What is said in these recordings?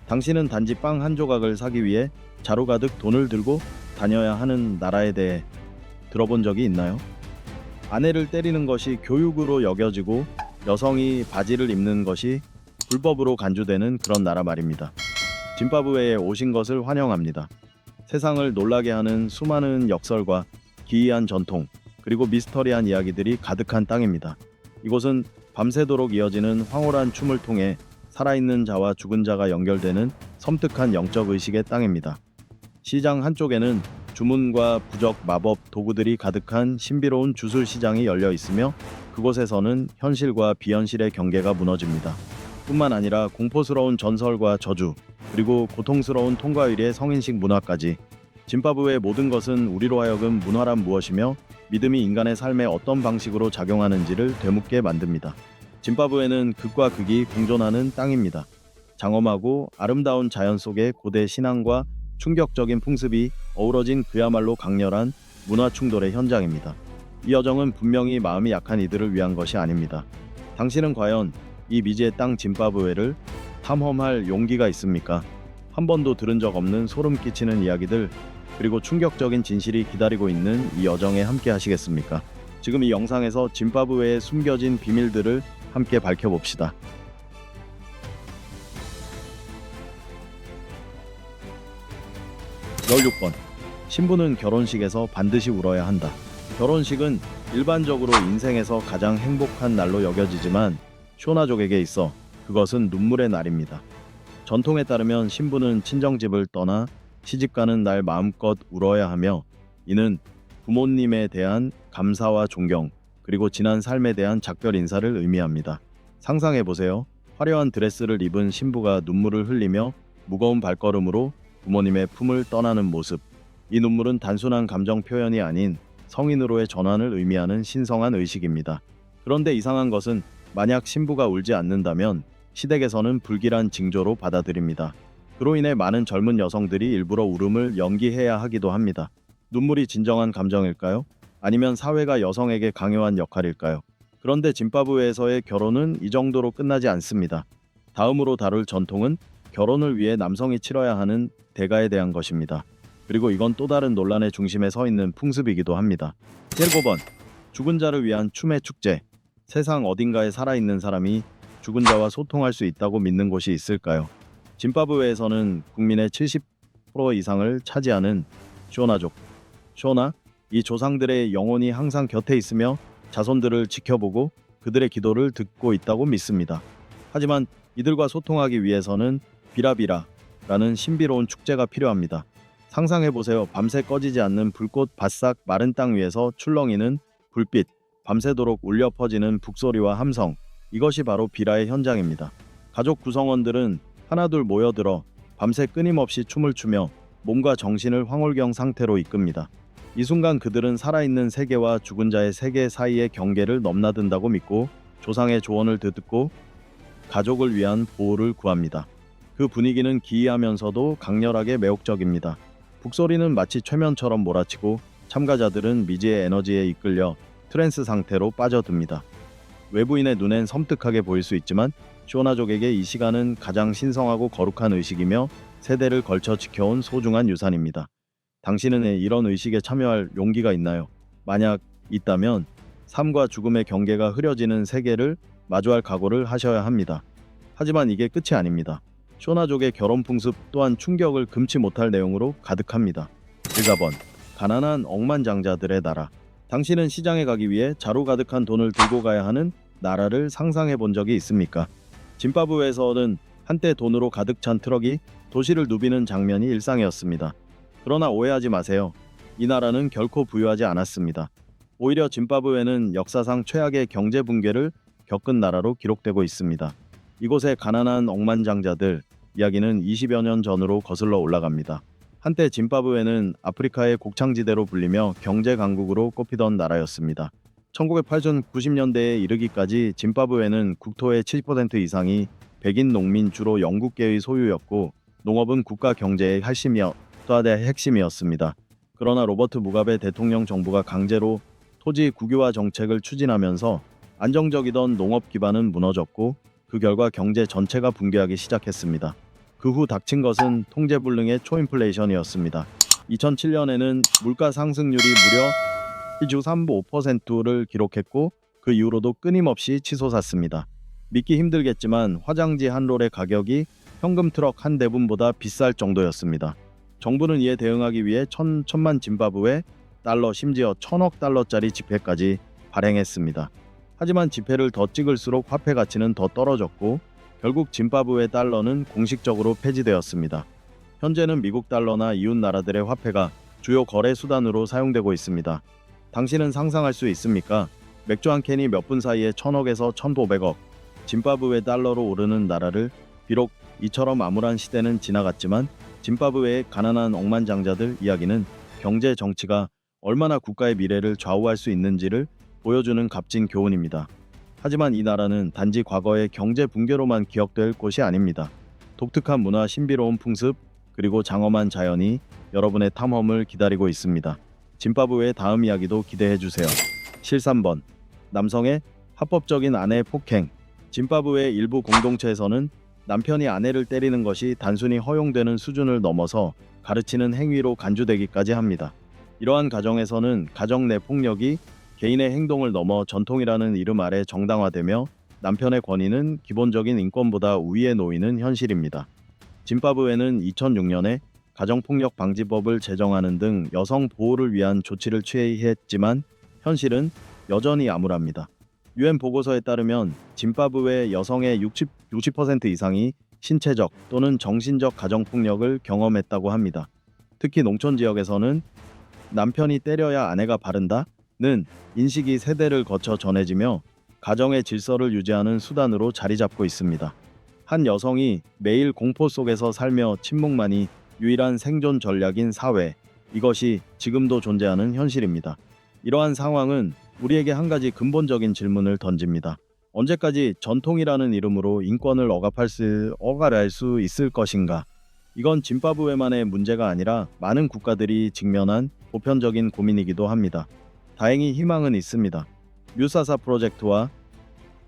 당신은 단지 빵 한 조각을 사기 위해 자루 가득 돈을 들고 다녀야 하는 나라에 대해 들어본 적이 있나요? 아내를 때리는 것이 교육으로 여겨지고 여성이 바지를 입는 것이 불법으로 간주되는 그런 나라 말입니다. 짐바브웨에 오신 것을 환영합니다. 세상을 놀라게 하는 수많은 역설과 기이한 전통, 그리고 미스터리한 이야기들이 가득한 땅입니다. 이곳은 밤새도록 이어지는 황홀한 춤을 통해 살아있는 자와 죽은 자가 연결되는 섬뜩한 영적 의식의 땅입니다. 시장 한쪽에는 주문과 부적, 마법, 도구들이 가득한 신비로운 주술 시장이 열려 있으며 그곳에서는 현실과 비현실의 경계가 무너집니다. 뿐만 아니라 공포스러운 전설과 저주, 그리고 고통스러운 통과율의 성인식 문화까지 짐바브웨의 모든 것은 우리로 하여금 문화란 무엇이며 믿음이 인간의 삶에 어떤 방식으로 작용하는지를 되묻게 만듭니다. 짐바브웨는 극과 극이 공존하는 땅입니다. 장엄하고 아름다운 자연 속의 고대 신앙과 충격적인 풍습이 어우러진 그야말로 강렬한 문화 충돌의 현장입니다. 이 여정은 분명히 마음이 약한 이들을 위한 것이 아닙니다. 당신은 과연 이 미지의 땅 짐바브웨를 탐험할 용기가 있습니까? 한 번도 들은 적 없는 소름 끼치는 이야기들, 그리고 충격적인 진실이 기다리고 있는 이 여정에 함께 하시겠습니까? 지금 이 영상에서 짐바브웨의 숨겨진 비밀들을 함께 밝혀봅시다. 16번. 신부는 결혼식에서 반드시 울어야 한다. 결혼식은 일반적으로 인생에서 가장 행복한 날로 여겨지지만 쇼나족에게 있어 그것은 눈물의 날입니다. 전통에 따르면 신부는 친정집을 떠나 시집가는 날 마음껏 울어야 하며, 이는 부모님에 대한 감사와 존경, 그리고 지난 삶에 대한 작별 인사를 의미합니다. 상상해보세요. 화려한 드레스를 입은 신부가 눈물을 흘리며 무거운 발걸음으로 부모님의 품을 떠나는 모습. 이 눈물은 단순한 감정 표현이 아닌 성인으로의 전환을 의미하는 신성한 의식입니다. 그런데 이상한 것은 만약 신부가 울지 않는다면 시댁에서는 불길한 징조로 받아들입니다. 그로 인해 많은 젊은 여성들이 일부러 울음을 연기해야 하기도 합니다. 눈물이 진정한 감정일까요? 아니면 사회가 여성에게 강요한 역할일까요? 그런데 짐바브웨에서의 결혼은 이 정도로 끝나지 않습니다. 다음으로 다룰 전통은 결혼을 위해 남성이 치러야 하는 대가에 대한 것입니다. 그리고 이건 또 다른 논란의 중심에 서 있는 풍습이기도 합니다. 7번. 죽은 자를 위한 춤의 축제. 세상 어딘가에 살아있는 사람이 죽은 자와 소통할 수 있다고 믿는 곳이 있을까요? 짐바브웨에서는 국민의 70% 이상을 차지하는 쇼나족. 쇼나, 이 조상들의 영혼이 항상 곁에 있으며 자손들을 지켜보고 그들의 기도를 듣고 있다고 믿습니다. 하지만 이들과 소통하기 위해서는 비라비라라는 신비로운 축제가 필요합니다. 상상해보세요. 밤새 꺼지지 않는 불꽃 바싹 마른 땅 위에서 출렁이는 불빛, 밤새도록 울려 퍼지는 북소리와 함성. 이것이 바로 비라의 현장입니다. 가족 구성원들은 하나둘 모여들어 밤새 끊임없이 춤을 추며 몸과 정신을 황홀경 상태로 이끕니다. 이 순간 그들은 살아있는 세계와 죽은 자의 세계 사이의 경계를 넘나든다고 믿고 조상의 조언을 듣고 가족을 위한 보호를 구합니다. 그 분위기는 기이하면서도 강렬하게 매혹적입니다. 북소리는 마치 최면처럼 몰아치고 참가자들은 미지의 에너지에 이끌려 트랜스 상태로 빠져듭니다. 외부인의 눈엔 섬뜩하게 보일 수 있지만 쇼나족에게 이 시간은 가장 신성하고 거룩한 의식이며 세대를 걸쳐 지켜온 소중한 유산입니다. 당신은 이런 의식에 참여할 용기가 있나요? 만약 있다면 삶과 죽음의 경계가 흐려지는 세계를 마주할 각오를 하셔야 합니다. 하지만 이게 끝이 아닙니다. 쇼나족의 결혼 풍습 또한 충격을 금치 못할 내용으로 가득합니다. 1번. 가난한 억만장자들의 나라. 당신은 시장에 가기 위해 자루 가득한 돈을 들고 가야 하는 나라를 상상해 본 적이 있습니까? 짐바브웨에서는 한때 돈으로 가득 찬 트럭이 도시를 누비는 장면이 일상이었습니다. 그러나 오해하지 마세요. 이 나라는 결코 부유하지 않았습니다. 오히려 짐바브웨는 역사상 최악의 경제 붕괴를 겪은 나라로 기록되고 있습니다. 이곳의 가난한 억만장자들 이야기는 20여 년 전으로 거슬러 올라갑니다. 한때 짐바브웨는 아프리카의 곡창지대로 불리며 경제 강국으로 꼽히던 나라였습니다. 1980-90년대에 이르기까지 짐바브웨는 국토의 70% 이상이 백인 농민 주로 영국계의 소유였고 농업은 국가 경제의 핵심이었습니다. 그러나 로버트 무가베 대통령 정부가 강제로 토지 국유화 정책을 추진하면서 안정적이던 농업 기반은 무너졌고 그 결과 경제 전체가 붕괴하기 시작했습니다. 그 후 닥친 것은 통제불능의 초인플레이션이었습니다. 2007년에는 물가 상승률이 무려 1.35%를 기록했고 그 이후로도 끊임없이 치솟았습니다. 믿기 힘들겠지만 화장지 한 롤의 가격이 현금 트럭 한 대분보다 비쌀 정도였습니다. 정부는 이에 대응하기 위해 천만 짐바브웨 달러 심지어 1,000억 달러짜리 지폐까지 발행했습니다. 하지만 지폐를 더 찍을수록 화폐 가치는 더 떨어졌고 결국 짐바브웨 달러는 공식적으로 폐지되었습니다. 현재는 미국 달러나 이웃 나라들의 화폐가 주요 거래 수단으로 사용되고 있습니다. 당신은 상상할 수 있습니까? 맥주 한 캔이 몇 분 사이에 1,000억에서 1,500억 짐바브웨 달러로 오르는 나라를 비록 이처럼 암울한 시대는 지나갔지만 짐바브웨의 가난한 억만장자들 이야기는 경제 정치가 얼마나 국가의 미래를 좌우할 수 있는지를 보여주는 값진 교훈입니다. 하지만 이 나라는 단지 과거의 경제 붕괴로만 기억될 곳이 아닙니다. 독특한 문화, 신비로운 풍습, 그리고 장엄한 자연이 여러분의 탐험을 기다리고 있습니다. 짐바브웨의 다음 이야기도 기대해주세요. 실 3번. 남성의 합법적인 아내 폭행. 짐바브웨의 일부 공동체에서는 남편이 아내를 때리는 것이 단순히 허용되는 수준을 넘어서 가르치는 행위로 간주되기까지 합니다. 이러한 가정에서는 가정 내 폭력이 개인의 행동을 넘어 전통이라는 이름 아래 정당화되며 남편의 권위는 기본적인 인권보다 우위에 놓이는 현실입니다. 짐바브웨는 2006년에 가정폭력 방지법을 제정하는 등 여성 보호를 위한 조치를 취했지만 현실은 여전히 암울합니다. 유엔 보고서에 따르면 짐바브웨 여성의 60% 이상이 신체적 또는 정신적 가정폭력을 경험했다고 합니다. 특히 농촌 지역에서는 남편이 때려야 아내가 바른다는 인식이 세대를 거쳐 전해지며 가정의 질서를 유지하는 수단으로 자리 잡고 있습니다. 한 여성이 매일 공포 속에서 살며 침묵만이 유일한 생존 전략인 사회, 이것이 지금도 존재하는 현실입니다. 이러한 상황은 우리에게 한 가지 근본적인 질문을 던집니다. 언제까지 전통이라는 이름으로 인권을 억압할 수 있을 것인가? 이건 짐바브웨만의 문제가 아니라 많은 국가들이 직면한 보편적인 고민이기도 합니다. 다행히 희망은 있습니다. 뮤사사 프로젝트와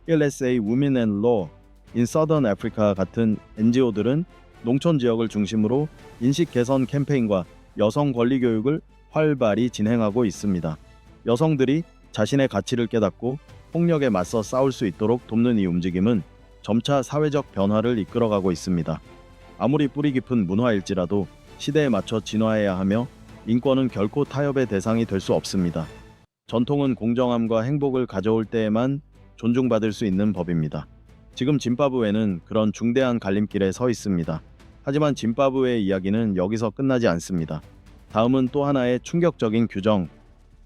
LSA Women and Law in Southern Africa 같은 NGO들은 농촌 지역을 중심으로 인식 개선 캠페인과 여성 권리 교육을 활발히 진행하고 있습니다. 여성들이 자신의 가치를 깨닫고 폭력에 맞서 싸울 수 있도록 돕는 이 움직임은 점차 사회적 변화를 이끌어가고 있습니다. 아무리 뿌리 깊은 문화일지라도 시대에 맞춰 진화해야 하며 인권은 결코 타협의 대상이 될 수 없습니다. 전통은 공정함과 행복을 가져올 때에만 존중받을 수 있는 법입니다. 지금 짐바브웨는 그런 중대한 갈림길에 서 있습니다. 하지만 짐바브웨의 이야기는 여기서 끝나지 않습니다. 다음은 또 하나의 충격적인 규정,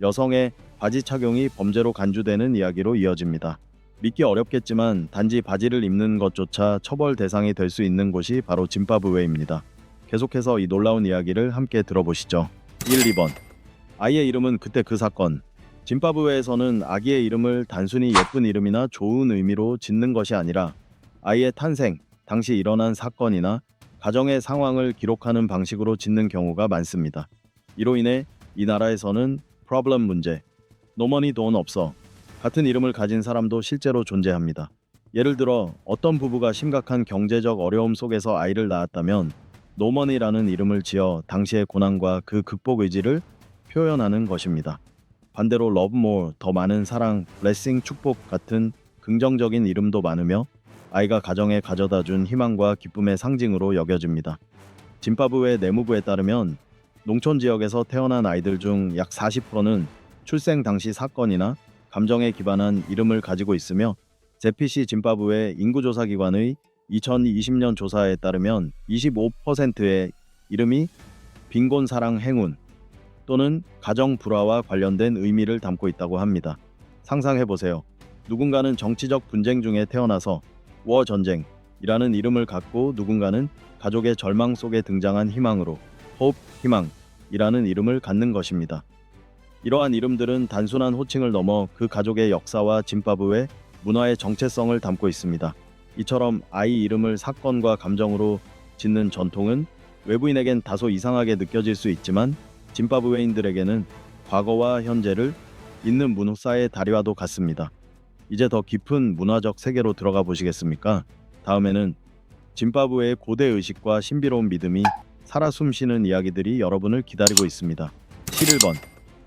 여성의 바지 착용이 범죄로 간주되는 이야기로 이어집니다. 믿기 어렵겠지만 단지 바지를 입는 것조차 처벌 대상이 될 수 있는 곳이 바로 짐바브웨입니다. 계속해서 이 놀라운 이야기를 함께 들어보시죠. 1, 2번. 아이의 이름은 그때 그 사건. 짐바브웨에서는 아기의 이름을 단순히 예쁜 이름이나 좋은 의미로 짓는 것이 아니라 아이의 탄생, 당시 일어난 사건이나 가정의 상황을 기록하는 방식으로 짓는 경우가 많습니다. 이로 인해 이 나라에서는 프로블럼 문제, 노머니 돈 없어 같은 이름을 가진 사람도 실제로 존재합니다. 예를 들어 어떤 부부가 심각한 경제적 어려움 속에서 아이를 낳았다면 노머니라는 이름을 지어 당시의 고난과 그 극복 의지를 표현하는 것입니다. 반대로 love more, 더 많은 사랑, blessing, 축복 같은 긍정적인 이름도 많으며 아이가 가정에 가져다준 희망과 기쁨의 상징으로 여겨집니다. 짐바브웨 내무부에 따르면 농촌 지역에서 태어난 아이들 중 약 40%는 출생 당시 사건이나 감정에 기반한 이름을 가지고 있으며 제피시 짐바브웨 인구조사기관의 2020년 조사에 따르면 25%의 이름이 빈곤, 사랑, 행운 또는 가정 불화와 관련된 의미를 담고 있다고 합니다. 상상해보세요. 누군가는 정치적 분쟁 중에 태어나서 워 전쟁이라는 이름을 갖고 누군가는 가족의 절망 속에 등장한 희망으로 hope, 희망이라는 이름을 갖는 것입니다. 이러한 이름들은 단순한 호칭을 넘어 그 가족의 역사와 짐바브웨 문화의 정체성을 담고 있습니다. 이처럼 아이 이름을 사건과 감정으로 짓는 전통은 외부인에겐 다소 이상하게 느껴질 수 있지만 짐바브웨인들에게는 과거와 현재를 잇는 문화사의 다리와도 같습니다. 이제 더 깊은 문화적 세계로 들어가 보시겠습니까? 다음에는 짐바브웨의 고대 의식과 신비로운 믿음이 살아 숨쉬는 이야기들이 여러분을 기다리고 있습니다. 11번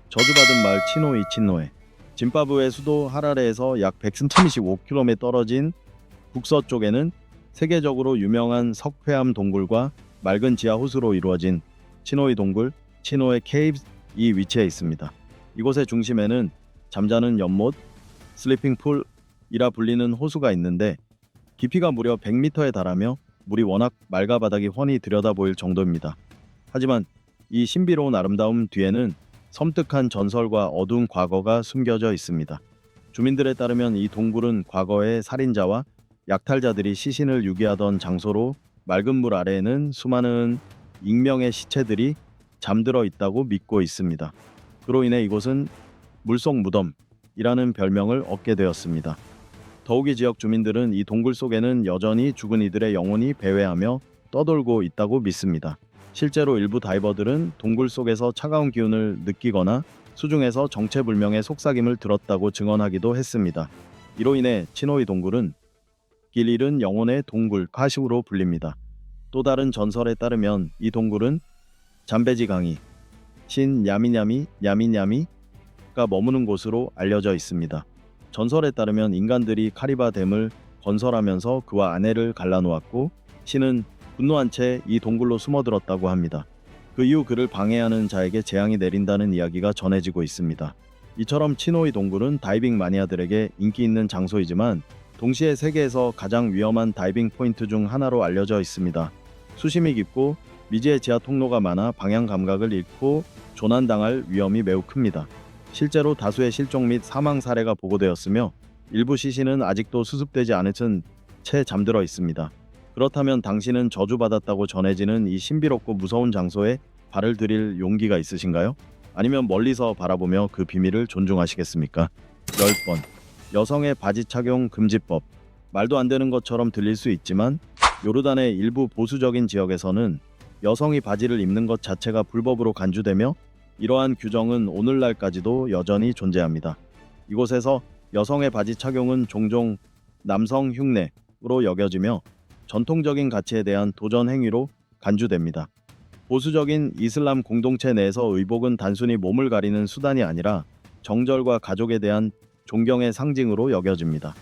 저주받은 마을 치노이 친노에. 짐바브웨 수도 하라레에서 약 135km 떨어진 북서쪽에는 세계적으로 유명한 석회암 동굴과 맑은 지하 호수로 이루어진 치노이 동굴, 치노에 케이브이 위치해 있습니다. 이곳의 중심에는 잠자는 연못, 슬리핑 풀이라 불리는 호수가 있는데 깊이가 무려 100m에 달하며 물이 워낙 맑아 바닥이 훤히 들여다보일 정도입니다. 하지만 이 신비로운 아름다움 뒤에는 섬뜩한 전설과 어두운 과거가 숨겨져 있습니다. 주민들에 따르면 이 동굴은 과거의 살인자와 약탈자들이 시신을 유기하던 장소로 맑은 물 아래에는 수많은 익명의 시체들이 잠들어 있다고 믿고 있습니다. 그로 인해 이곳은 물속 무덤이라는 별명을 얻게 되었습니다. 더욱이 지역 주민들은 이 동굴 속에는 여전히 죽은 이들의 영혼이 배회하며 떠돌고 있다고 믿습니다. 실제로 일부 다이버들은 동굴 속에서 차가운 기운을 느끼거나 수중에서 정체불명의 속삭임을 들었다고 증언하기도 했습니다. 이로 인해 치노이 동굴은 길 잃은 영혼의 동굴 카시우로 불립니다. 또 다른 전설에 따르면 이 동굴은 잠베지 강이 신 야미냐미가 머무는 곳으로 알려져 있습니다. 전설에 따르면 인간들이 카리바 댐을 건설하면서 그와 아내를 갈라놓았고 신은 분노한 채 이 동굴로 숨어들었다고 합니다. 그 이후 그를 방해하는 자에게 재앙이 내린다는 이야기가 전해지고 있습니다. 이처럼 치노이 동굴은 다이빙 마니아들에게 인기 있는 장소이지만 동시에 세계에서 가장 위험한 다이빙 포인트 중 하나로 알려져 있습니다. 수심이 깊고 미지의 지하 통로가 많아 방향 감각을 잃고 조난당할 위험이 매우 큽니다. 실제로 다수의 실종 및 사망 사례가 보고되었으며 일부 시신은 아직도 수습되지 않은 채 잠들어 있습니다. 그렇다면 당신은 저주받았다고 전해지는 이 신비롭고 무서운 장소에 발을 들일 용기가 있으신가요? 아니면 멀리서 바라보며 그 비밀을 존중하시겠습니까? 10번 여성의 바지 착용 금지법. 말도 안 되는 것처럼 들릴 수 있지만 요르단의 일부 보수적인 지역에서는 여성이 바지를 입는 것 자체가 불법으로 간주되며 이러한 규정은 오늘날까지도 여전히 존재합니다. 이곳에서 여성의 바지 착용은 종종 남성 흉내로 여겨지며 전통적인 가치에 대한 도전 행위로 간주됩니다. 보수적인 이슬람 공동체 내에서 의복은 단순히 몸을 가리는 수단이 아니라 정절과 가족에 대한 존경의 상징으로 여겨집니다.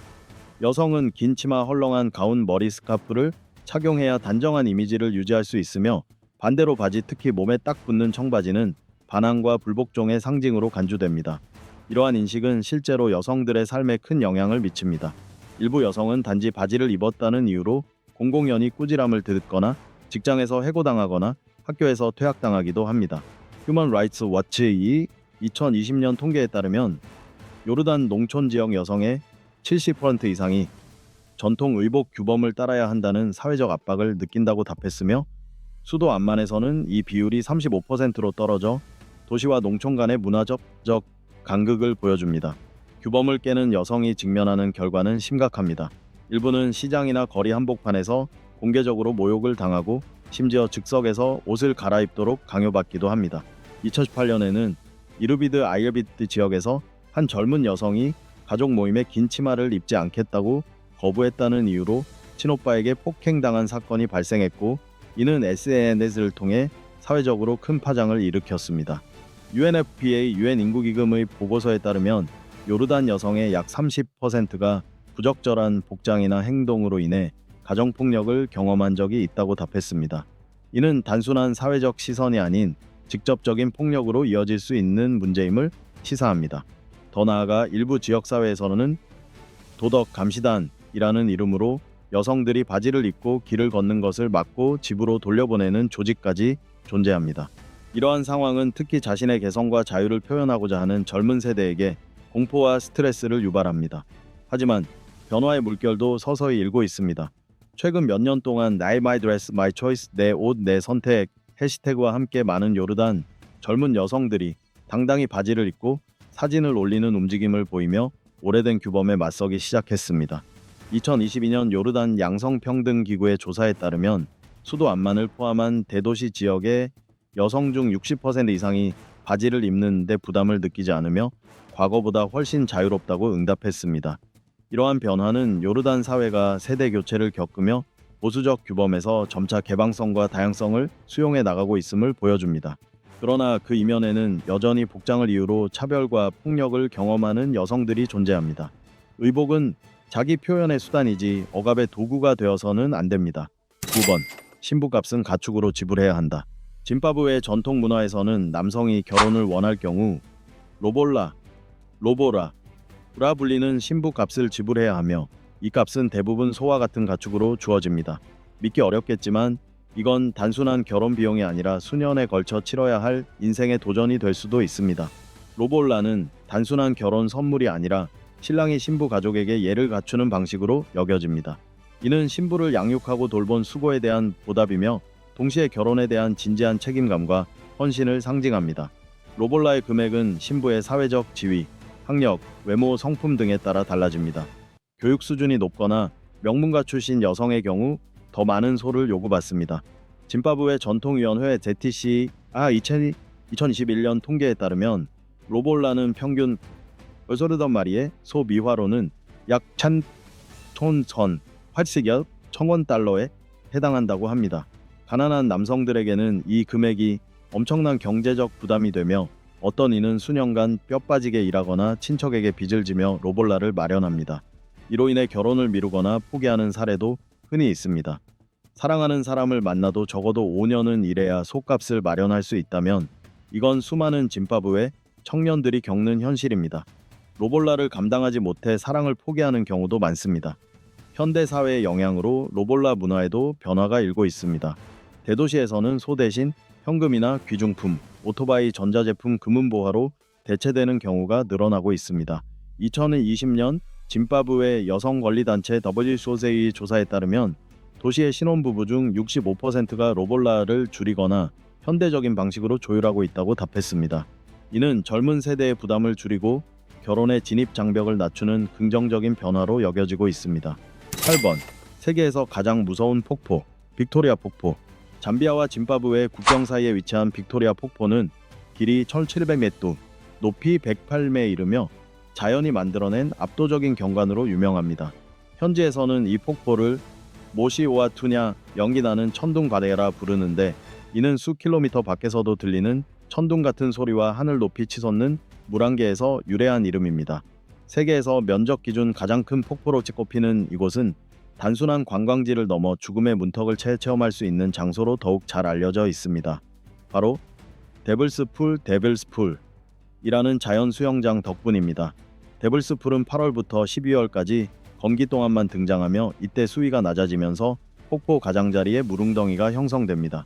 여성은 긴 치마 헐렁한 가운 머리 스카프를 착용해야 단정한 이미지를 유지할 수 있으며 반대로 바지 특히 몸에 딱 붙는 청바지는 반항과 불복종의 상징으로 간주됩니다. 이러한 인식은 실제로 여성들의 삶에 큰 영향을 미칩니다. 일부 여성은 단지 바지를 입었다는 이유로 공공연히 꾸지람을 듣거나 직장에서 해고당하거나 학교에서 퇴학당하기도 합니다. 휴먼 라이츠 워치의 2020년 통계에 따르면 요르단 농촌 지역 여성의 70% 이상이 전통 의복 규범을 따라야 한다는 사회적 압박을 느낀다고 답했으며 수도 암만에서는 이 비율이 35%로 떨어져 도시와 농촌 간의 문화적 간극을 보여줍니다. 규범을 깨는 여성이 직면하는 결과는 심각합니다. 일부는 시장이나 거리 한복판에서 공개적으로 모욕을 당하고 심지어 즉석에서 옷을 갈아입도록 강요받기도 합니다. 2018년에는 이르비드 아이르비드 지역에서 한 젊은 여성이 가족 모임에 긴 치마를 입지 않겠다고 거부했다는 이유로 친오빠에게 폭행당한 사건이 발생했고 이는 SNS를 통해 사회적으로 큰 파장을 일으켰습니다. UNFPA 유엔 인구기금의 보고서에 따르면 요르단 여성의 약 30%가 부적절한 복장이나 행동으로 인해 가정폭력을 경험한 적이 있다고 답했습니다. 이는 단순한 사회적 시선이 아닌 직접적인 폭력으로 이어질 수 있는 문제임을 시사합니다. 더 나아가 일부 지역사회에서는 도덕 감시단이라는 이름으로 여성들이 바지를 입고 길을 걷는 것을 막고 집으로 돌려보내는 조직까지 존재합니다. 이러한 상황은 특히 자신의 개성과 자유를 표현하고자 하는 젊은 세대에게 공포와 스트레스를 유발합니다. 하지만 변화의 물결도 서서히 일고 있습니다. 최근 몇 년 동안 나의 My Dress, My Choice, 내 옷, 내 선택 해시태그와 함께 많은 요르단 젊은 여성들이 당당히 바지를 입고 사진을 올리는 움직임을 보이며 오래된 규범에 맞서기 시작했습니다. 2022년 요르단 양성평등기구의 조사에 따르면 수도 암만을 포함한 대도시 지역의 여성 중 60% 이상이 바지를 입는 데 부담을 느끼지 않으며 과거보다 훨씬 자유롭다고 응답했습니다. 이러한 변화는 요르단 사회가 세대 교체를 겪으며 보수적 규범에서 점차 개방성과 다양성을 수용해 나가고 있음을 보여줍니다. 그러나 그 이면에는 여전히 복장을 이유로 차별과 폭력을 경험하는 여성들이 존재합니다. 의복은 자기 표현의 수단이지 억압의 도구가 되어서는 안 됩니다. 9번. 신부값은 가축으로 지불해야 한다. 짐바브웨 전통 문화에서는 남성이 결혼을 원할 경우 로보라, 라 불리는 신부값을 지불해야 하며 이 값은 대부분 소와 같은 가축으로 주어집니다. 믿기 어렵겠지만 이건 단순한 결혼 비용이 아니라 수년에 걸쳐 치러야 할 인생의 도전이 될 수도 있습니다. 로볼라는 단순한 결혼 선물이 아니라 신랑이 신부 가족에게 예를 갖추는 방식으로 여겨집니다. 이는 신부를 양육하고 돌본 수고에 대한 보답이며 동시에 결혼에 대한 진지한 책임감과 헌신을 상징합니다. 로볼라의 금액은 신부의 사회적 지위, 학력, 외모, 성품 등에 따라 달라집니다. 교육 수준이 높거나 명문가 출신 여성의 경우 더 많은 소를 요구받습니다. 짐바브웨 전통위원회 ZTC가 2021년 통계에 따르면 로볼라는 평균 18마리의 소 미화로는 약 1,000천 80여 천원 달러에 해당한다고 합니다. 가난한 남성들에게는 이 금액이 엄청난 경제적 부담이 되며 어떤 이는 수년간 뼈 빠지게 일하거나 친척에게 빚을 지며 로볼라를 마련합니다. 이로 인해 결혼을 미루거나 포기하는 사례도 흔히 있습니다. 사랑하는 사람을 만나도 적어도 5년은 일해야 속값을 마련할 수 있다면 이건 수많은 짐바브웨 청년들이 겪는 현실입니다. 로볼라를 감당하지 못해 사랑을 포기하는 경우도 많습니다. 현대 사회의 영향으로 로볼라 문화에도 변화가 일고 있습니다. 대도시에서는 소 대신 현금이나 귀중품, 오토바이, 전자제품, 금은보화로 대체되는 경우가 늘어나고 있습니다. 2020년 짐바브웨 여성권리단체 WSOC의 조사에 따르면 도시의 신혼부부 중 65%가 로볼라를 줄이거나 현대적인 방식으로 조율하고 있다고 답했습니다. 이는 젊은 세대의 부담을 줄이고 결혼의 진입 장벽을 낮추는 긍정적인 변화로 여겨지고 있습니다. 8번. 세계에서 가장 무서운 폭포, 빅토리아 폭포. 잠비아와 짐바브웨 국경 사이에 위치한 빅토리아 폭포는 길이 1700m, 높이 108m에 이르며 자연이 만들어낸 압도적인 경관으로 유명합니다. 현지에서는 이 폭포를 모시오아투냐 연기나는 천둥바다라 부르는데 이는 수 킬로미터 밖에서도 들리는 천둥 같은 소리와 하늘 높이 치솟는 물안개에서 유래한 이름입니다. 세계에서 면적 기준 가장 큰 폭포로 꼽히는 이곳은 단순한 관광지를 넘어 죽음의 문턱을 체험할 수 있는 장소로 더욱 잘 알려져 있습니다. 바로 데블스풀이라는 자연 수영장 덕분입니다. 데블스풀은 8월부터 12월까지 건기 동안만 등장하며 이때 수위가 낮아지면서 폭포 가장자리에 물웅덩이가 형성됩니다.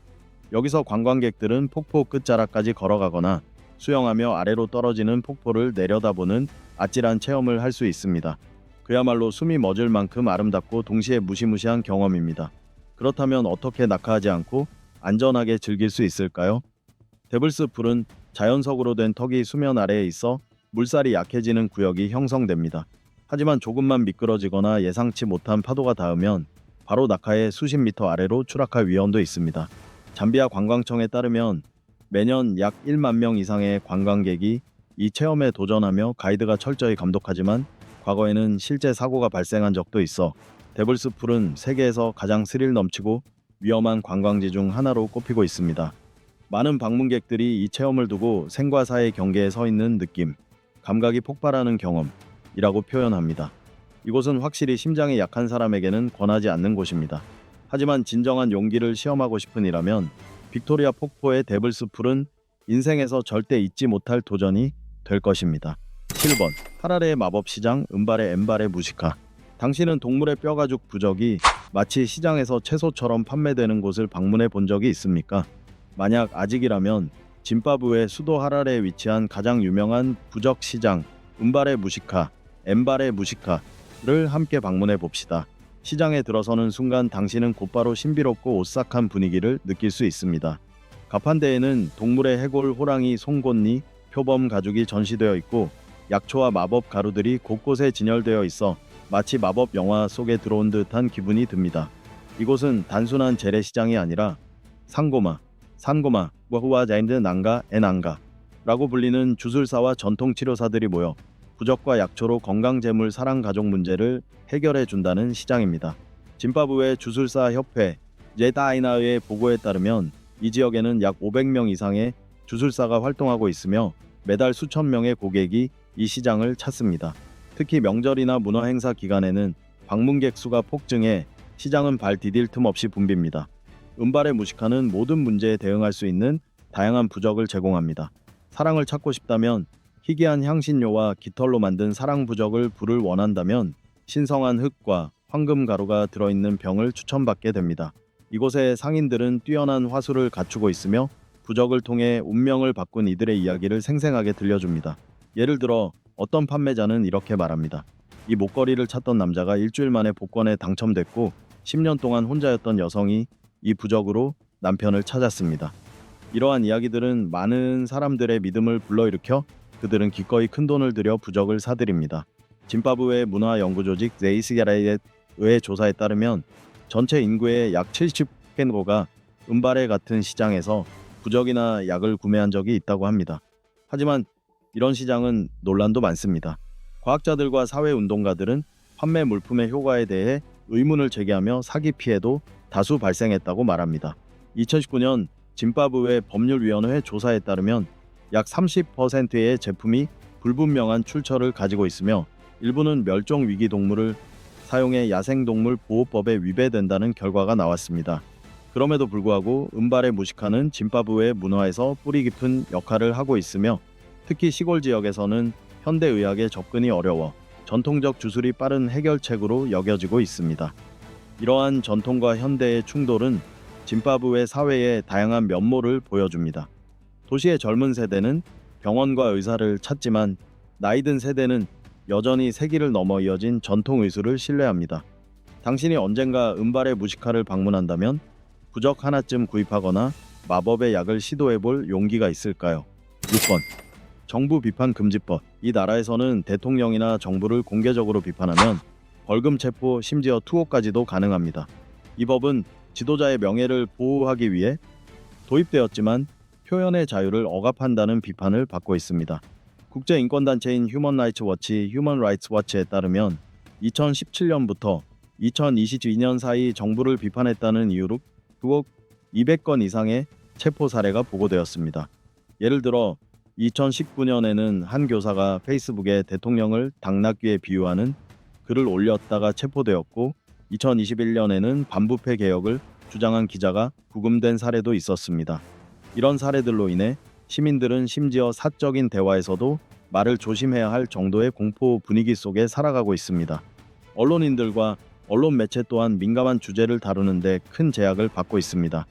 여기서 관광객들은 폭포 끝자락까지 걸어가거나 수영하며 아래로 떨어지는 폭포를 내려다보는 아찔한 체험을 할 수 있습니다. 그야말로 숨이 멎을 만큼 아름답고 동시에 무시무시한 경험입니다. 그렇다면 어떻게 낙하하지 않고 안전하게 즐길 수 있을까요? 데블스풀은 자연석으로 된 턱이 수면 아래에 있어 물살이 약해지는 구역이 형성됩니다. 하지만 조금만 미끄러지거나 예상치 못한 파도가 닿으면 바로 낙하해 수십 미터 아래로 추락할 위험도 있습니다. 잠비아 관광청에 따르면 매년 약 1만 명 이상의 관광객이 이 체험에 도전하며 가이드가 철저히 감독하지만 과거에는 실제 사고가 발생한 적도 있어 데블스풀은 세계에서 가장 스릴 넘치고 위험한 관광지 중 하나로 꼽히고 있습니다. 많은 방문객들이 이 체험을 두고 생과 사의 경계에 서 있는 느낌, 감각이 폭발하는 경험이라고 표현합니다. 이곳은 확실히 심장이 약한 사람에게는 권하지 않는 곳입니다. 하지만 진정한 용기를 시험하고 싶은 이라면 빅토리아 폭포의 데블스풀은 인생에서 절대 잊지 못할 도전이 될 것입니다. 7번. 하라레의 마법시장 은발의 엠발의 무시카. 당신은 동물의 뼈가죽 부적이 마치 시장에서 채소처럼 판매되는 곳을 방문해 본 적이 있습니까? 만약 아직이라면 짐바브웨 수도 하라레에 위치한 가장 유명한 부적 시장 은발의 무시카, 엠발의 무시카를 함께 방문해 봅시다. 시장에 들어서는 순간 당신은 곧바로 신비롭고 오싹한 분위기를 느낄 수 있습니다. 가판대에는 동물의 해골, 호랑이, 송곳니, 표범 가죽이 전시되어 있고 약초와 마법 가루들이 곳곳에 진열되어 있어 마치 마법 영화 속에 들어온 듯한 기분이 듭니다. 이곳은 단순한 재래시장이 아니라 산고마, 와후와 자인드 난가, 에난가라고 불리는 주술사와 전통치료사들이 모여 부적과 약초로 건강재물 사랑 가족 문제를 해결해 준다는 시장입니다. 짐바브웨 주술사 협회 제다이나의 보고에 따르면 이 지역에는 약 500명 이상의 주술사가 활동하고 있으며 매달 수천 명의 고객이 이 시장을 찾습니다. 특히 명절이나 문화 행사 기간에는 방문객 수가 폭증해 시장은 발 디딜 틈 없이 붐빕니다. 은발의 무시카는 모든 문제에 대응할 수 있는 다양한 부적을 제공합니다. 사랑을 찾고 싶다면 희귀한 향신료와 깃털로 만든 사랑 부적을 불을 원한다면 신성한 흙과 황금 가루가 들어있는 병을 추천받게 됩니다. 이곳의 상인들은 뛰어난 화술을 갖추고 있으며 부적을 통해 운명을 바꾼 이들의 이야기를 생생하게 들려줍니다. 예를 들어 어떤 판매자는 이렇게 말합니다. 이 목걸이를 찾던 남자가 일주일 만에 복권에 당첨됐고 10년 동안 혼자였던 여성이 이 부적으로 남편을 찾았습니다. 이러한 이야기들은 많은 사람들의 믿음을 불러일으켜 그들은 기꺼이 큰 돈을 들여 부적을 사들입니다. 짐바브웨 문화연구조직 제이스게라의 조사에 따르면 전체 인구의 약 70%가 은발의 같은 시장에서 부적이나 약을 구매한 적이 있다고 합니다. 하지만 이런 시장은 논란도 많습니다. 과학자들과 사회운동가들은 판매 물품의 효과에 대해 의문을 제기하며 사기 피해도 다수 발생했다고 말합니다. 2019년 짐바브웨 법률위원회 조사에 따르면 약 30%의 제품이 불분명한 출처를 가지고 있으며 일부는 멸종 위기 동물을 사용해 야생동물 보호법에 위배된다는 결과가 나왔습니다. 그럼에도 불구하고 은발의 무시카는 짐바브웨 문화에서 뿌리 깊은 역할을 하고 있으며 특히 시골 지역에서는 현대의학에 접근이 어려워 전통적 주술이 빠른 해결책으로 여겨지고 있습니다. 이러한 전통과 현대의 충돌은 짐바브웨 사회의 다양한 면모를 보여줍니다. 도시의 젊은 세대는 병원과 의사를 찾지만 나이 든 세대는 여전히 세기를 넘어 이어진 전통 의술을 신뢰합니다. 당신이 언젠가 은발의 무시카를 방문한다면 부적 하나쯤 구입하거나 마법의 약을 시도해볼 용기가 있을까요? 6번. 정부 비판 금지법. 이 나라에서는 대통령이나 정부를 공개적으로 비판하면 벌금 체포, 심지어 투옥까지도 가능합니다. 이 법은 지도자의 명예를 보호하기 위해 도입되었지만 표현의 자유를 억압한다는 비판을 받고 있습니다. 국제인권단체인 휴먼 라이츠 워치에 따르면 2017년부터 2022년 사이 정부를 비판했다는 이유로 투옥 200건 이상의 체포 사례가 보고되었습니다. 예를 들어 2019년에는 한 교사가 페이스북에 대통령을 당나귀에 비유하는 글을 올렸다가 체포되었고 2021년에는 반부패 개혁을 주장한 기자가 구금된 사례도 있었습니다. 이런 사례들로 인해 시민들은 심지어 사적인 대화에서도 말을 조심해야 할 정도의 공포 분위기 속에 살아가고 있습니다. 언론인들과 언론 매체 또한 민감한 주제를 다루는데 큰 제약을 받고 있습니다.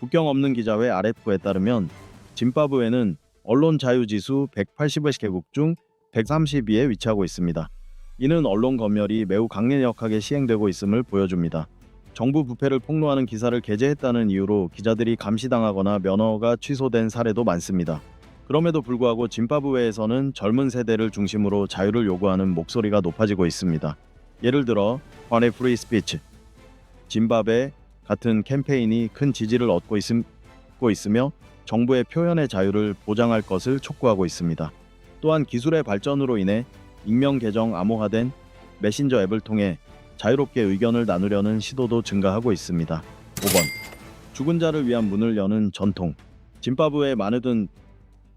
국경 없는 기자회 RF에 따르면 짐바브웨는 언론 자유 지수 180개국 중 132에 위치하고 있습니다. 이는 언론 검열이 매우 강력하게 시행되고 있음을 보여줍니다. 정부 부패를 폭로하는 기사를 게재했다는 이유로 기자들이 감시당하거나 면허가 취소된 사례도 많습니다. 그럼에도 불구하고 짐바브웨에서는 젊은 세대를 중심으로 자유를 요구하는 목소리가 높아지고 있습니다. 예를 들어 관의 프리 스피치, 짐바브웨 같은 캠페인이 큰 지지를 얻고 있으며 정부의 표현의 자유를 보장할 것을 촉구하고 있습니다. 또한 기술의 발전으로 인해 익명 계정 암호화된 메신저 앱을 통해 자유롭게 의견을 나누려는 시도도 증가하고 있습니다. 5번. 죽은 자를 위한 문을 여는 전통. 짐바브웨의 많은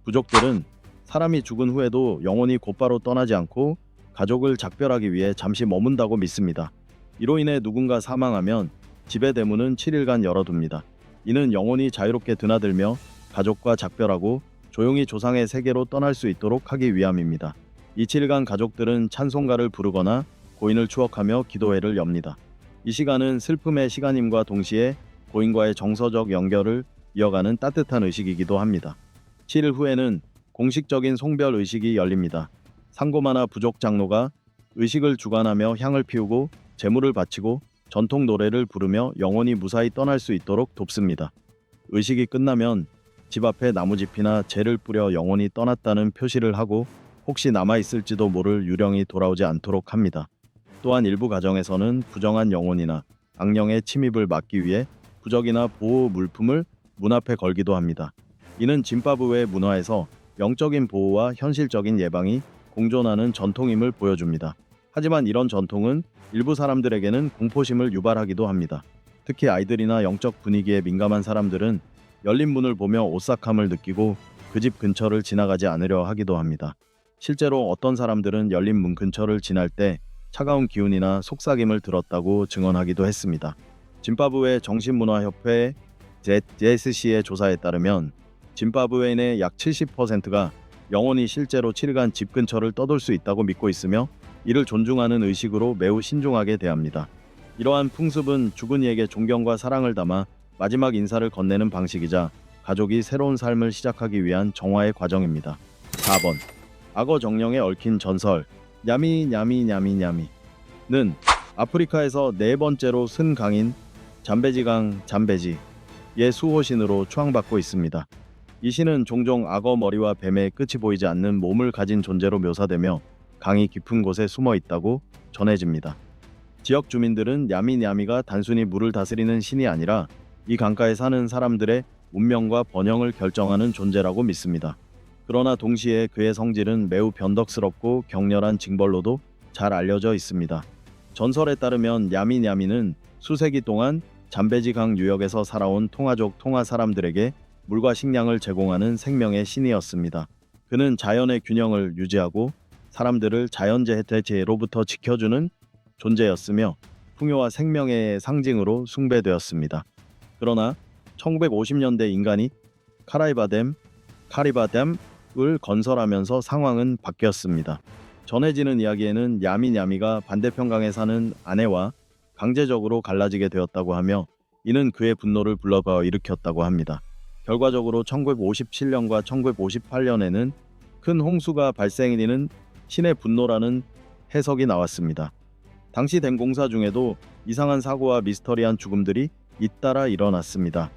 부족들은 사람이 죽은 후에도 영혼이 곧바로 떠나지 않고 가족을 작별하기 위해 잠시 머문다고 믿습니다. 이로 인해 누군가 사망하면 집의 대문은 7일간 열어둡니다. 이는 영혼이 자유롭게 드나들며 가족과 작별하고 조용히 조상의 세계로 떠날 수 있도록 하기 위함입니다. 이 7일간 가족들은 찬송가를 부르거나 고인을 추억하며 기도회를 엽니다. 이 시간은 슬픔의 시간임과 동시에 고인과의 정서적 연결을 이어가는 따뜻한 의식이기도 합니다. 7일 후에는 공식적인 송별 의식이 열립니다. 상고마나 부족 장로가 의식을 주관하며 향을 피우고 제물을 바치고 전통 노래를 부르며 영혼이 무사히 떠날 수 있도록 돕습니다. 의식이 끝나면 집 앞에 나무짚이나 재를 뿌려 영혼이 떠났다는 표시를 하고 혹시 남아있을지도 모를 유령이 돌아오지 않도록 합니다. 또한 일부 가정에서는 부정한 영혼이나 악령의 침입을 막기 위해 부적이나 보호 물품을 문 앞에 걸기도 합니다. 이는 짐바브웨 문화에서 영적인 보호와 현실적인 예방이 공존하는 전통임을 보여줍니다. 하지만 이런 전통은 일부 사람들에게는 공포심을 유발하기도 합니다. 특히 아이들이나 영적 분위기에 민감한 사람들은 열린 문을 보며 오싹함을 느끼고 그 집 근처를 지나가지 않으려 하기도 합니다. 실제로 어떤 사람들은 열린 문 근처를 지날 때 차가운 기운이나 속삭임을 들었다고 증언하기도 했습니다. 짐바브웨 정신문화협회 ZSC의 조사에 따르면 짐바브웨인의 약 70%가 영혼이 실제로 7일간 집 근처를 떠돌 수 있다고 믿고 있으며 이를 존중하는 의식으로 매우 신중하게 대합니다. 이러한 풍습은 죽은 이에게 존경과 사랑을 담아 마지막 인사를 건네는 방식이자 가족이 새로운 삶을 시작하기 위한 정화의 과정입니다. 4번. 악어 정령에 얽힌 전설 냐미냐미냐미냐미는 아프리카에서 네 번째로 쓴 강인 잠베지강 잠베지의 수호신으로 추앙받고 있습니다. 이 신은 종종 악어 머리와 뱀의 끝이 보이지 않는 몸을 가진 존재로 묘사되며 강이 깊은 곳에 숨어 있다고 전해집니다. 지역 주민들은 냐미냐미가 단순히 물을 다스리는 신이 아니라 이 강가에 사는 사람들의 운명과 번영을 결정하는 존재라고 믿습니다. 그러나 동시에 그의 성질은 매우 변덕스럽고 격렬한 징벌로도 잘 알려져 있습니다. 전설에 따르면 냐미냐미는 수세기 동안 잠베지 강 유역에서 살아온 통화족 통화 사람들에게 물과 식량을 제공하는 생명의 신이었습니다. 그는 자연의 균형을 유지하고 사람들을 자연재해로부터 지켜주는 존재였으며 풍요와 생명의 상징으로 숭배되었습니다. 그러나 1950년대 인간이 카리바댐을 건설하면서 상황은 바뀌었습니다. 전해지는 이야기에는 냐미냐미가 반대편강에 사는 아내와 강제적으로 갈라지게 되었다고 하며 이는 그의 분노를 불러일으켰다고 합니다. 결과적으로 1957년과 1958년에는 큰 홍수가 발생이는 신의 분노라는 해석이 나왔습니다. 당시 댐 공사 중에도 이상한 사고와 미스터리한 죽음들이 잇따라 일어났습니다.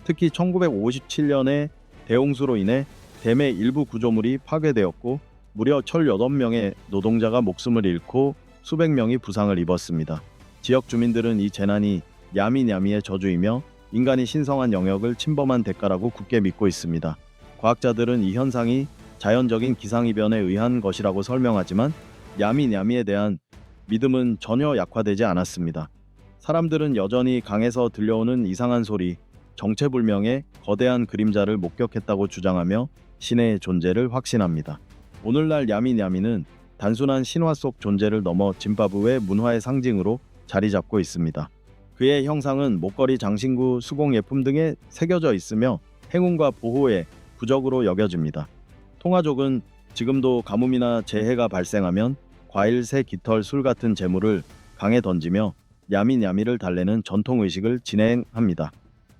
특히 1957년에 대홍수로 인해 댐의 일부 구조물이 파괴되었고 무려 18명의 노동자가 목숨을 잃고 수백 명이 부상을 입었습니다. 지역 주민들은 이 재난이 냐미냐미의 저주이며 인간이 신성한 영역을 침범한 대가라고 굳게 믿고 있습니다. 과학자들은 이 현상이 자연적인 기상이변에 의한 것이라고 설명하지만 냐미냐미에 대한 믿음은 전혀 약화되지 않았습니다. 사람들은 여전히 강에서 들려오는 이상한 소리, 정체불명의 거대한 그림자를 목격했다고 주장하며 신의 존재를 확신합니다. 오늘날 냐미냐미는 단순한 신화 속 존재를 넘어 짐바브웨 문화의 상징으로 자리 잡고 있습니다. 그의 형상은 목걸이, 장신구, 수공예품 등에 새겨져 있으며 행운과 보호의 부적으로 여겨집니다. 통화족은 지금도 가뭄이나 재해가 발생하면 과일, 새, 깃털, 술 같은 재물을 강에 던지며 냐미냐미를 달래는 전통의식을 진행합니다.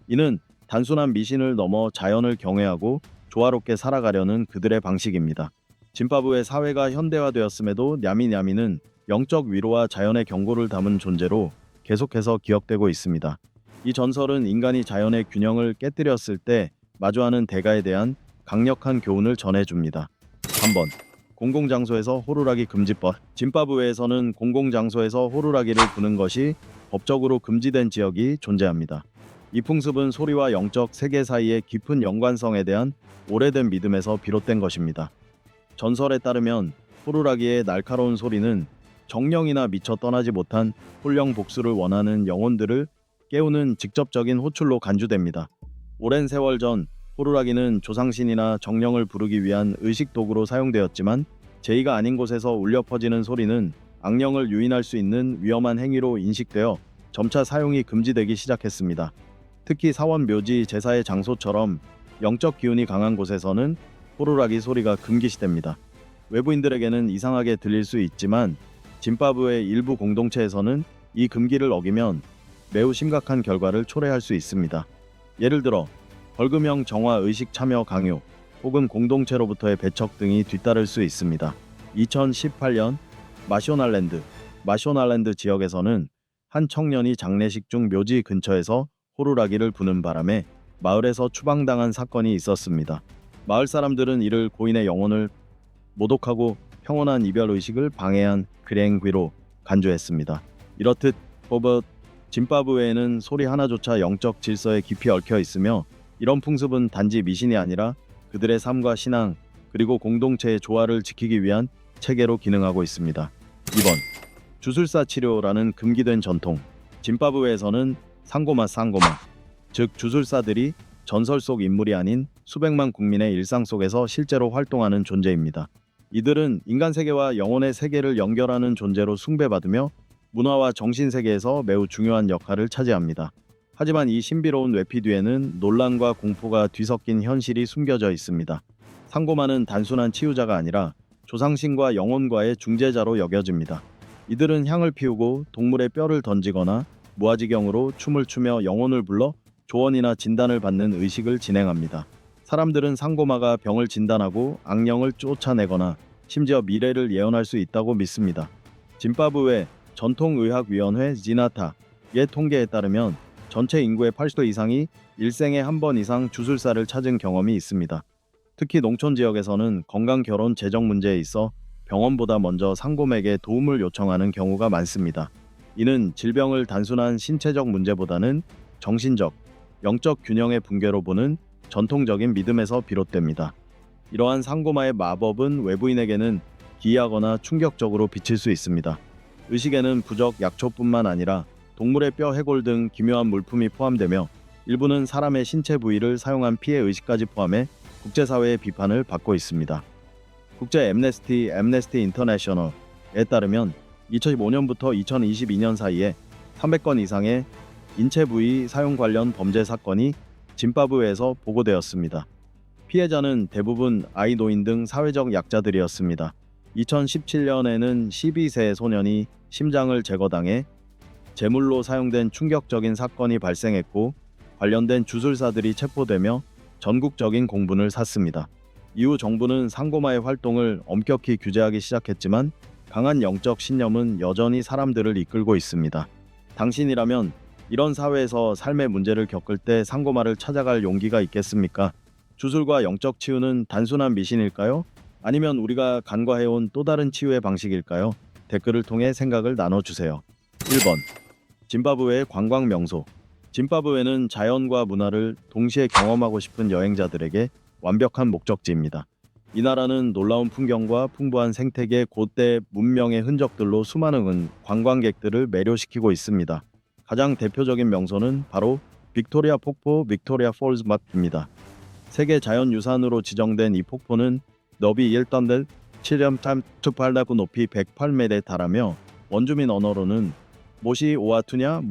이는 단순한 미신을 넘어 자연을 경외하고 조화롭게 살아가려는 그들의 방식입니다. 짐바브웨 사회가 현대화되었음에도 냐미냐미는 영적 위로와 자연의 경고를 담은 존재로 계속해서 기억되고 있습니다. 이 전설은 인간이 자연의 균형을 깨뜨렸을 때 마주하는 대가에 대한 강력한 교훈을 전해줍니다. 3번. 공공장소에서 호루라기 금지법. 짐바브웨에서는 공공장소에서 호루라기를 부는 것이 법적으로 금지된 지역이 존재합니다. 이 풍습은 소리와 영적 세계 사이의 깊은 연관성에 대한 오래된 믿음에서 비롯된 것입니다. 전설에 따르면 호루라기의 날카로운 소리는 정령이나 미처 떠나지 못한 혼령 복수를 원하는 영혼들을 깨우는 직접적인 호출로 간주됩니다. 오랜 세월 전 호루라기는 조상신이나 정령을 부르기 위한 의식 도구로 사용되었지만 제의가 아닌 곳에서 울려 퍼지는 소리는 악령을 유인할 수 있는 위험한 행위로 인식되어 점차 사용이 금지되기 시작했습니다. 특히 사원, 묘지, 제사의 장소처럼 영적 기운이 강한 곳에서는 호루라기 소리가 금기시됩니다. 외부인들에게는 이상하게 들릴 수 있지만 짐바브웨 일부 공동체에서는 이 금기를 어기면 매우 심각한 결과를 초래할 수 있습니다. 예를 들어 벌금형 정화, 의식 참여 강요, 혹은 공동체로부터의 배척 등이 뒤따를 수 있습니다. 2018년 마쇼날랜드 지역에서는 한 청년이 장례식 중 묘지 근처에서 호루라기를 부는 바람에 마을에서 추방당한 사건이 있었습니다. 마을 사람들은 이를 고인의 영혼을 모독하고 평온한 이별 의식을 방해한 그랭귀로 간주했습니다. 이렇듯 짐바브웨에는 소리 하나조차 영적 질서에 깊이 얽혀 있으며 이런 풍습은 단지 미신이 아니라 그들의 삶과 신앙 그리고 공동체의 조화를 지키기 위한 체계로 기능하고 있습니다. 2번. 주술사 치료라는 금기된 전통. 짐바브웨에서는 상고마, 즉 주술사들이 전설 속 인물이 아닌 수백만 국민의 일상 속에서 실제로 활동하는 존재입니다. 이들은 인간 세계와 영혼의 세계를 연결하는 존재로 숭배받으며 문화와 정신 세계에서 매우 중요한 역할을 차지합니다. 하지만 이 신비로운 외피 뒤에는 논란과 공포가 뒤섞인 현실이 숨겨져 있습니다. 상고마는 단순한 치유자가 아니라 조상신과 영혼과의 중재자로 여겨집니다. 이들은 향을 피우고 동물의 뼈를 던지거나 무아지경으로 춤을 추며 영혼을 불러 조언이나 진단을 받는 의식을 진행합니다. 사람들은 상고마가 병을 진단하고 악령을 쫓아내거나 심지어 미래를 예언할 수 있다고 믿습니다. 짐바브웨 전통의학위원회 지나타의 통계에 따르면 전체 인구의 80% 이상이 일생에 한 번 이상 주술사를 찾은 경험이 있습니다. 특히 농촌 지역에서는 건강 결혼 재정 문제에 있어 병원보다 먼저 상고마에게 도움을 요청하는 경우가 많습니다. 이는 질병을 단순한 신체적 문제보다는 정신적, 영적 균형의 붕괴로 보는 전통적인 믿음에서 비롯됩니다. 이러한 상고마의 마법은 외부인에게는 기이하거나 충격적으로 비칠 수 있습니다. 의식에는 부적, 약초뿐만 아니라 동물의 뼈, 해골 등 기묘한 물품이 포함되며 일부는 사람의 신체 부위를 사용한 피해 의식까지 포함해 국제사회의 비판을 받고 있습니다. 국제 엠네스티 인터내셔널에 따르면 2015년부터 2022년 사이에 300건 이상의 인체 부위 사용 관련 범죄 사건이 짐바브웨에서 보고되었습니다. 피해자는 대부분 아이, 노인 등 사회적 약자들이었습니다. 2017년에는 12세 소년이 심장을 제거당해 제물로 사용된 충격적인 사건이 발생했고 관련된 주술사들이 체포되며 전국적인 공분을 샀습니다. 이후 정부는 상고마의 활동을 엄격히 규제하기 시작했지만 강한 영적 신념은 여전히 사람들을 이끌고 있습니다. 당신이라면 이런 사회에서 삶의 문제를 겪을 때 상고마를 찾아갈 용기가 있겠습니까? 주술과 영적 치유는 단순한 미신일까요? 아니면 우리가 간과해온 또 다른 치유의 방식일까요? 댓글을 통해 생각을 나눠주세요. 1번. 짐바브웨의 관광 명소. 짐바브웨는 자연과 문화를 동시에 경험하고 싶은 여행자들에게 완벽한 목적지입니다. 이 나라는 놀라운 풍경과 풍부한 생태계, 고대 문명의 흔적들로 수많은 관광객들을 매료시키고 있습니다. 가장 대표적인 명소는 바로 빅토리아 폭포, 빅토리아 폴즈입니다. 세계 자연유산으로 지정된 이 폭포는 너비 1.7.8 높이 108m에 달하며 원주민 언어로는 모시오아투냐,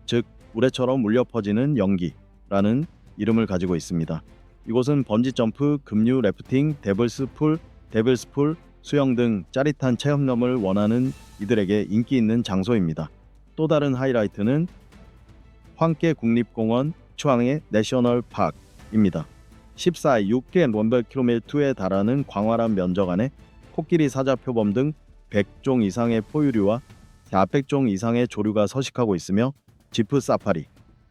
즉 우레처럼 울려 퍼지는 연기라는 이름을 가지고 있습니다. 이곳은 번지점프, 급류, 래프팅, 데블스풀, 수영 등 짜릿한 체험을 원하는 이들에게 인기 있는 장소입니다. 또 다른 하이라이트는 황께 국립공원 추앙의 내셔널 파크입니다. 14.6km에 달하는 광활한 면적 안에 코끼리, 사자, 표범 등 100종 이상의 포유류와 400종 이상의 조류가 서식하고 있으며 지프 사파리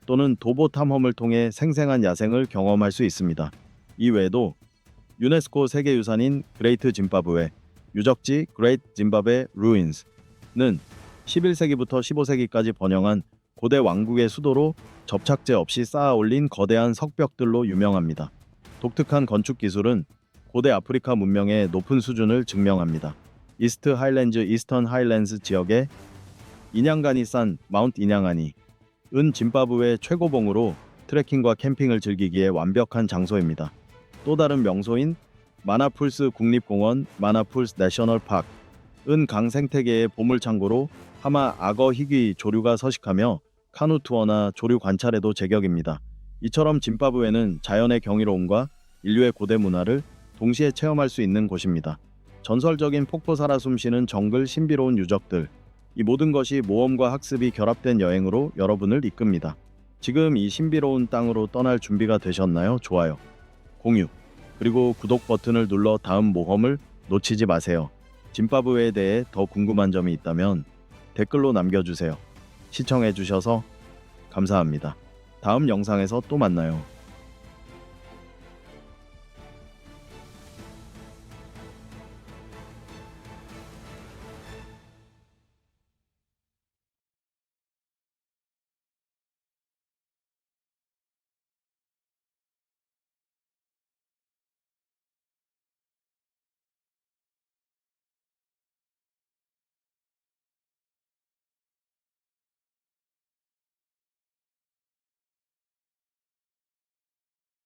또는 도보 탐험을 통해 생생한 야생을 경험할 수 있습니다. 이 외에도 유네스코 세계유산인 그레이트 짐바브웨 유적지 그레이트 짐바브웨 루인스는 11세기부터 15세기까지 번영한 고대 왕국의 수도로 접착제 없이 쌓아 올린 거대한 석벽들로 유명합니다. 독특한 건축 기술은 고대 아프리카 문명의 높은 수준을 증명합니다. 이스턴 하일랜드 지역의 인양가니산 마운트 인양아니 은 짐바브웨 최고봉으로 트레킹과 캠핑을 즐기기에 완벽한 장소입니다. 또 다른 명소인 마나풀스 국립공원 마나풀스 내셔널 파크은 강 생태계의 보물창고로 하마, 악어, 희귀 조류가 서식하며 카누 투어나 조류 관찰에도 제격입니다. 이처럼 짐바브웨는 자연의 경이로움과 인류의 고대 문화를 동시에 체험할 수 있는 곳입니다. 전설적인 폭포 살아 숨쉬는 정글, 신비로운 유적들, 이 모든 것이 모험과 학습이 결합된 여행으로 여러분을 이끕니다. 지금 이 신비로운 땅으로 떠날 준비가 되셨나요? 좋아요, 공유, 그리고 구독 버튼을 눌러 다음 모험을 놓치지 마세요. 짐바브웨에 대해 더 궁금한 점이 있다면 댓글로 남겨주세요. 시청해주셔서 감사합니다. 다음 영상에서 또 만나요.